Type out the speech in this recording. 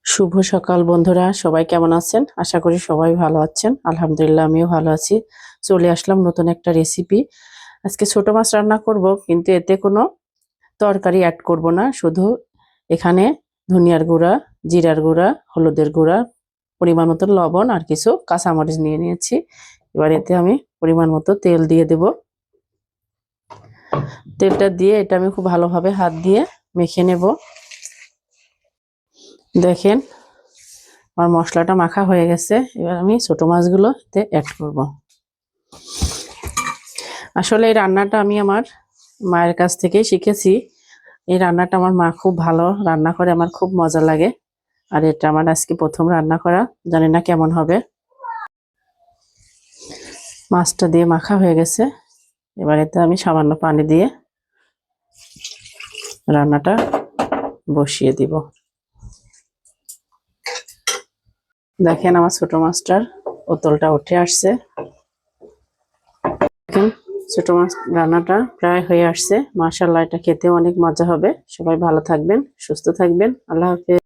শুভ সকাল বন্ধুরা, সবাই কেমন আছেন? আশা করি সবাই ভালো আছেন। আলহামদুলিল্লাহ আমিও ভালো আছি। চলে আসলাম নতুন একটা রেসিপি। আজকে ছোট মাছ রান্না করব, কিন্তু এতে কোনো তরকারি অ্যাড করব না। শুধু এখানে ধনিয়ার গুঁড়া, জিরার গুঁড়া, হলুদের গুঁড়া, পরিমাণ মতো লবণ আর কিছু কাঁচামরিচ নিয়ে নিয়েছি। এবার এতে আমি পরিমাণ মতো তেল দিয়ে দেব। তেলটা দিয়ে এটা আমি খুব ভালোভাবে হাত দিয়ে মেখে নেব। দেখেন আমার মশলাটা মাখা হয়ে গেছে। এবার আমি ছোট মাছগুলো এতে অ্যাড করব। আসলে এই রান্নাটা আমি আমার মায়ের কাছ থেকেই শিখেছি। এই রান্নাটা আমার মা খুব ভালো রান্না করে, আমার খুব মজা লাগে। আর এটা আমার আজকে প্রথম রান্না করা, জানি না কেমন হবে। মাছটা দিয়ে মাখা হয়ে গেছে। এবার এতে আমি সামান্য পানি দিয়ে রান্নাটা বসিয়ে দিব। দেখেন আমার ছোট মাছটার ওতলটা উঠে আসছে। দেখেন ছোট মাছ রান্নাটা প্রায় হয়ে আসছে। মাশাআল্লাহ, এটা খেতে অনেক মজা হবে। সবাই ভালো থাকবেন, সুস্থ থাকবেন। আল্লাহ হাফেজ।